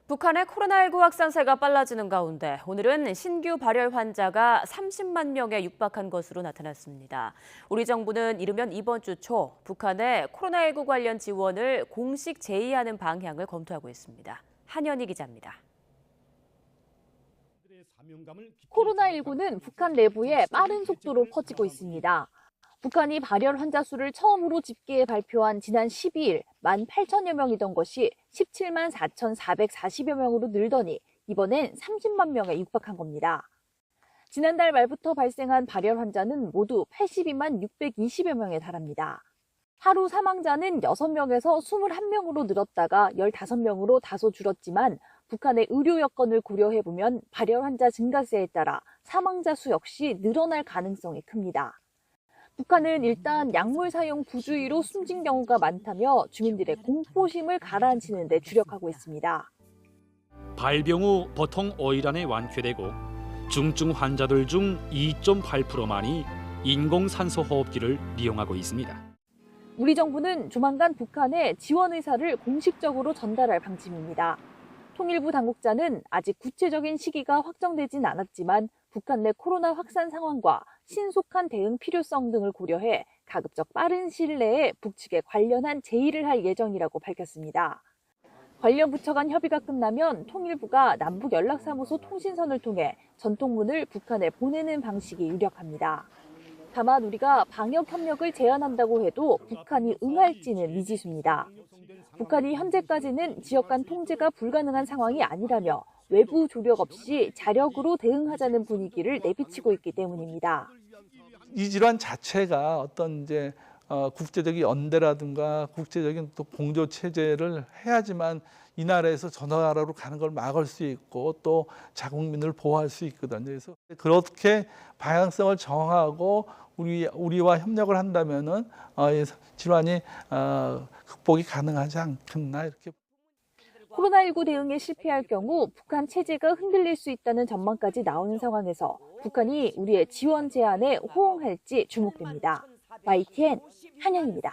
북한의 코로나19 확산세가 빨라지는 가운데 오늘은 신규 발열 환자가 30만 명에 육박한 것으로 나타났습니다. 우리 정부는 이르면 이번 주 초 북한의 코로나19 관련 지원을 공식 제의하는 방향을 검토하고 있습니다. 한현희 기자입니다. 코로나19는 북한 내부에 빠른 속도로 퍼지고 있습니다. 북한이 발열 환자 수를 처음으로 집계해 발표한 지난 12일 18,000여 명이던 것이 17만 4,440여 명으로 늘더니 이번엔 30만 명에 육박한 겁니다. 지난달 말부터 발생한 발열 환자는 모두 82만 620여 명에 달합니다. 하루 사망자는 6명에서 21명으로 늘었다가 15명으로 다소 줄었지만 북한의 의료 여건을 고려해보면 발열 환자 증가세에 따라 사망자 수 역시 늘어날 가능성이 큽니다. 북한은 일단 약물 사용 부주의로 숨진 경우가 많다며 주민들의 공포심을 가라앉히는 데 주력하고 있습니다. 발병 후 보통 5일 안에 완쾌되고 중증 환자들 중 2.8%만이 인공산소 호흡기를 이용하고 있습니다. 우리 정부는 조만간 북한에 지원 의사를 공식적으로 전달할 방침입니다. 통일부 당국자는 아직 구체적인 시기가 확정되진 않았지만 북한 내 코로나 확산 상황과 신속한 대응 필요성 등을 고려해 가급적 빠른 시일 내에 북측에 관련한 제의를 할 예정이라고 밝혔습니다. 관련 부처 간 협의가 끝나면 통일부가 남북연락사무소 통신선을 통해 전통문을 북한에 보내는 방식이 유력합니다. 다만 우리가 방역 협력을 제안한다고 해도 북한이 응할지는 미지수입니다. 북한이 현재까지는 지역 간 통제가 불가능한 상황이 아니라며 외부 조력 없이 자력으로 대응하자는 분위기를 내비치고 있기 때문입니다. 이 질환 자체가 어떤 국제적인 연대라든가 국제적인 또 공조 체제를 해야지만 이 나라에서 저 나라로 가는 걸 막을 수 있고 또 자국민을 보호할 수 있거든요. 그래서 그렇게 방향성을 정하고 우리와 협력을 한다면은 질환이 극복이 가능하지 않겠나 이렇게. 코로나19 대응에 실패할 경우 북한 체제가 흔들릴 수 있다는 전망까지 나오는 상황에서 북한이 우리의 지원 제안에 호응할지 주목됩니다. YTN 한현입니다.